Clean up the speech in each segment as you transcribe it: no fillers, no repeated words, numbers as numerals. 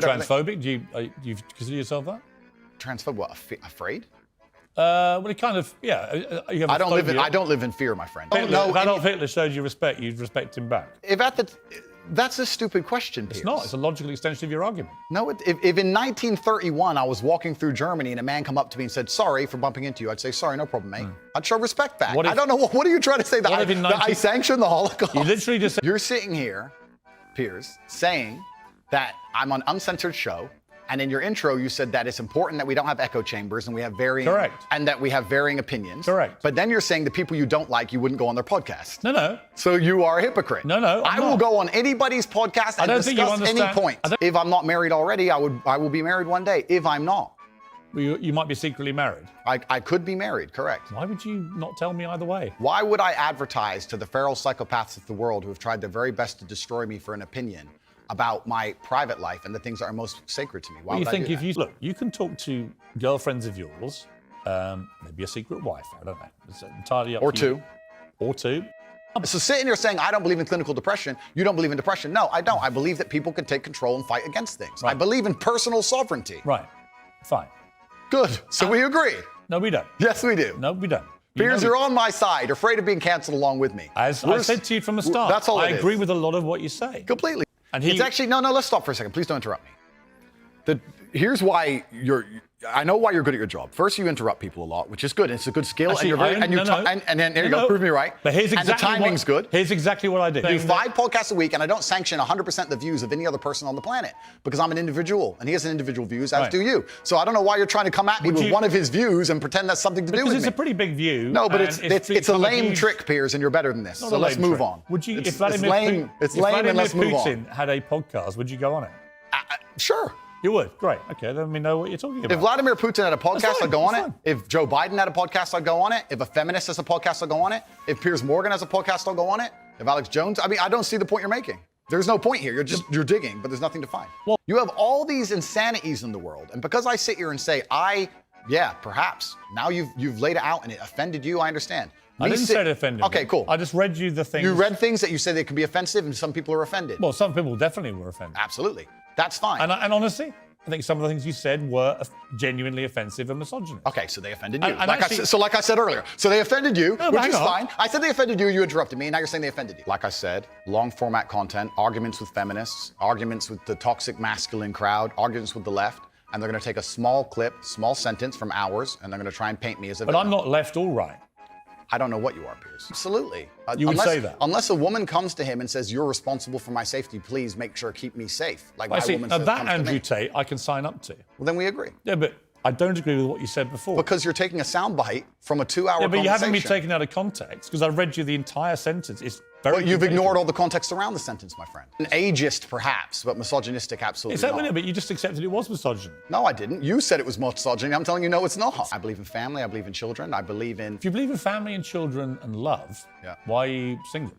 You're transphobic? Do you consider yourself that? Transphobic? What? Afraid? Well, it kind of, yeah. You have I don't live in fear, my friend. If Adolf Hitler showed you respect, you'd respect him back. That's a stupid question, Piers. It's not. It's a logical extension of your argument. No, if in 1931 I was walking through Germany and a man come up to me and said, sorry for bumping into you, I'd say, sorry, no problem, mate. I'd show respect back. I don't know, what are you trying to say? That I sanction the Holocaust? You literally just said... You're sitting here, Piers, saying that I'm on uncensored show, and in your intro you said that it's important that we don't have echo chambers and we have varying... Correct. And that we have varying opinions. Correct. But then you're saying the people you don't like, you wouldn't go on their podcast. No. So you are a hypocrite. No, I will go on anybody's podcast and discuss any point. If I'm not married already, I will be married one day. If I'm not. Well, you might be secretly married. I could be married, correct. Why would you not tell me either way? Why would I advertise to the feral psychopaths of the world who have tried their very best to destroy me for an opinion about my private life and the things that are most sacred to me? Why would I do that? Look, you can talk to girlfriends of yours, maybe a secret wife, I don't know. It's entirely up to you. Or two. So sitting here saying, I don't believe in clinical depression, you don't believe in depression. No, I don't. I believe that people can take control and fight against things. Right. I believe in personal sovereignty. Right. Fine. Good. So we agree. No, we don't. Yes, we do. No, we don't. Piers, you're on my side. You're afraid of being cancelled along with me. As I said to you from the start, that's all I agree with a lot of what you say. Completely. And it's actually, no, let's stop for a second. Please don't interrupt me. Here's why I know why you're good at your job. First, you interrupt people a lot, which is good. It's a good skill. Actually, and then there you go, prove me right. But here's exactly and the timing's good. Here's exactly what I do. I do 5 podcasts a week, and I don't sanction 100% the views of any other person on the planet because I'm an individual, and he has an individual views, as do you. So I don't know why you're trying to come at me with one of his views and pretend that's something to do with me. Because it's a pretty big view. No, but it's a lame trick, Piers, and you're better than this. So let's move on. Would you? It's lame, and let's move on. If Vladimir Putin had a podcast, would you go on it? Sure. You would? Great. Okay, then we know what you're talking about. If Vladimir Putin had a podcast, I'd go on it. If Joe Biden had a podcast, I'd go on it. If a feminist has a podcast, I'll go on it. If Piers Morgan has a podcast, I'll go on it. If Alex Jones, I don't see the point you're making. There's no point here. You're digging, but there's nothing to find. Well, you have all these insanities in the world, and because I sit here and say, yeah, perhaps. Now you've laid it out and it offended you, I understand. I didn't say it offended me. Okay, cool. I just read you the things. You read things that you said they could be offensive, and some people are offended. Well, some people definitely were offended. Absolutely. That's fine. And honestly, I think some of the things you said were genuinely offensive and misogynist. Okay, so they offended you. Like I said earlier. So they offended you, which is fine. I said they offended you, you interrupted me, and now you're saying they offended you. Like I said, long format content, arguments with feminists, arguments with the toxic masculine crowd, arguments with the left, and they're going to take a small clip, small sentence from ours, and they're going to try and paint me as a villain. But I'm not left or right. I don't know what you are, Piers. Absolutely. You would say that. Unless a woman comes to him and says, you're responsible for my safety, please make sure keep me safe. Like my woman says, that Andrew Tate, I can sign up to. Well, then we agree. Yeah, but I don't agree with what you said before. Because you're taking a soundbite from a 2-hour conversation. Yeah, but you haven't been taken out of context, because I read you the entire sentence. It's very But you've ignored all the context around the sentence, my friend. An ageist, perhaps, but misogynistic, absolutely Is that not. But you just accepted it was misogyny. No, I didn't. You said it was misogyny. I'm telling you, no, it's not. I believe in family. I believe in children. I believe in... If you believe in family and children and love, why are you single?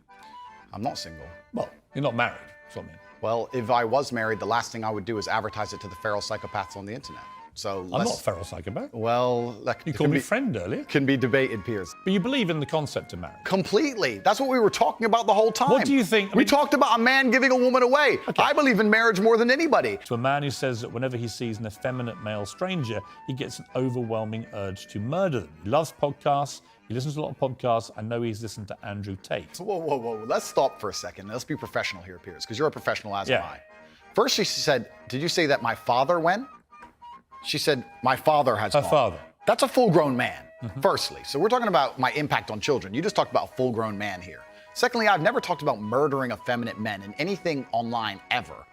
I'm not single. Well, you're not married, that's what I mean. Well, if I was married, the last thing I would do is advertise it to the feral psychopaths on the internet. So I'm not a feral psychopath. Well, you called me friend earlier. Can be debated, Piers. But you believe in the concept of marriage. Completely. That's what we were talking about the whole time. What do you think? We talked about a man giving a woman away. Okay. I believe in marriage more than anybody. To a man who says that whenever he sees an effeminate male stranger, he gets an overwhelming urge to murder them. He loves podcasts. He listens to a lot of podcasts. I know he's listened to Andrew Tate. Whoa. Let's stop for a second. Let's be professional here, Piers, because you're a professional as am I. First, she said, did you say that my father went? She said, my father has gone. Her father. That's a full-grown man, firstly. So we're talking about my impact on children. You just talked about a full-grown man here. Secondly, I've never talked about murdering effeminate men in anything online ever,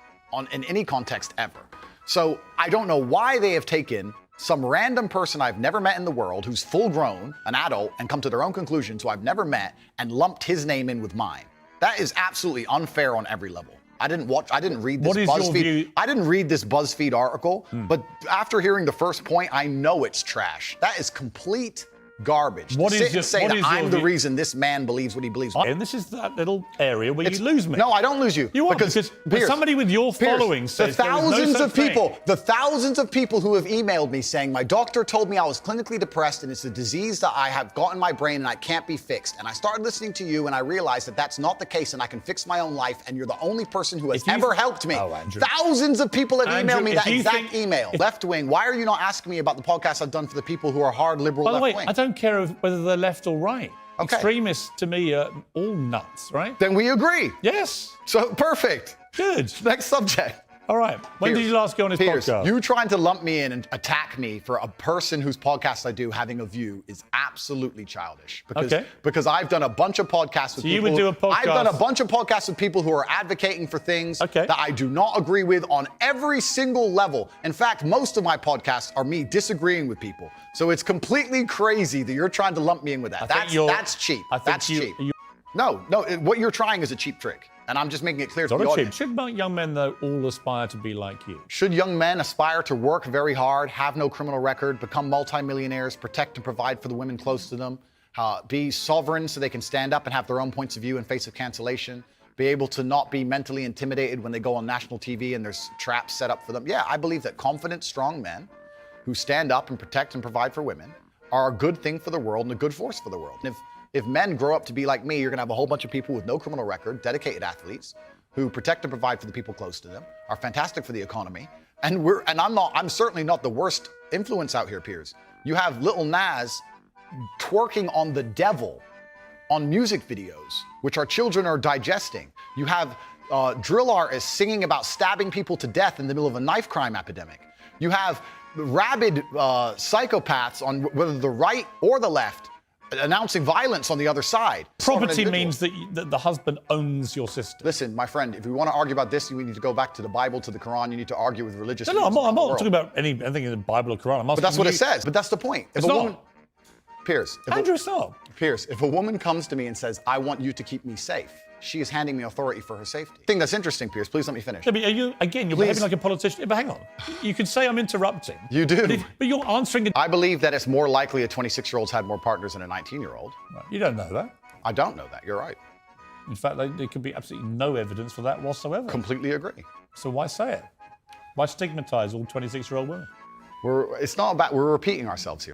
in any context ever. So I don't know why they have taken some random person I've never met in the world who's full-grown, an adult, and come to their own conclusions who I've never met and lumped his name in with mine. That is absolutely unfair on every level. I didn't read this BuzzFeed. I didn't read this BuzzFeed article, but after hearing the first point, I know it's trash. That is complete garbage. What to is sit your- and say what that is your I'm the view? reason this man believes what he believes. And this is that little area where you lose me. No, I don't lose you. You are, because Piers, somebody with your following says the there is no thousands such of people, thing. the thousands of people who have emailed me saying my doctor told me I was clinically depressed and it's a disease that I have got in my brain and I can't be fixed. And I started listening to you and I realized that that's not the case and I can fix my own life. And you're the only person who has ever helped me. Oh, Andrew. Thousands of people have Andrew, emailed me if that you exact think- email. Left wing, why are you not asking me about the podcast I've done for the people who are hard liberal By the left way, wing? I don't care whether they're left or right. Okay. Extremists to me are all nuts, right? Then we agree. Yes. So perfect. Good. Next subject. All right. When did Piers, you last go on his Piers, podcast? you trying to lump me in and attack me for a person whose podcast I do having a view is absolutely childish. Because I've done a bunch of podcasts with So you people. would do a podcast- I've done a bunch of podcasts with people who are advocating for things that I do not agree with on every single level. In fact, most of my podcasts are me disagreeing with people. So it's completely crazy that you're trying to lump me in with that. That's cheap. That's cheap. No, what you're trying is a cheap trick. And I'm just making it clear to the audience. Should young men, though, all aspire to be like you? Should young men aspire to work very hard, have no criminal record, become multimillionaires, protect and provide for the women close to them, be sovereign so they can stand up and have their own points of view in face of cancellation, be able to not be mentally intimidated when they go on national TV and there's traps set up for them? Yeah, I believe that confident, strong men who stand up and protect and provide for women are a good thing for the world and a good force for the world. And if men grow up to be like me, you're gonna have a whole bunch of people with no criminal record, dedicated athletes, who protect and provide for the people close to them, are fantastic for the economy. And I'm certainly not the worst influence out here, Piers. You have Lil Nas twerking on the devil on music videos, which our children are digesting. You have drill artists singing about stabbing people to death in the middle of a knife crime epidemic. You have rabid psychopaths on whether the right or the left announcing violence on the other side. Property means that the husband owns your sister. Listen, my friend, if we want to argue about this, we need to go back to the Bible, to the Quran. You need to argue with religious No, I'm leaders around the not world. talking about anything in the Bible or Quran. But that's what it says. But that's the point. If It's a not. woman, Piers, Andrew, it's not. Piers, if a woman comes to me and says, I want you to keep me safe, she is handing me authority for her safety. I think that's interesting, Piers. Please let me finish. Yeah, but you're behaving like a politician. Yeah, but hang on. You could say I'm interrupting. You do. But you're answering. I believe that it's more likely a 26-year-old's had more partners than a 19-year-old. You don't know that. I don't know that. You're right. In fact, there could be absolutely no evidence for that whatsoever. Completely agree. So why say it? Why stigmatize all 26-year-old women? It's not about, we're repeating ourselves here.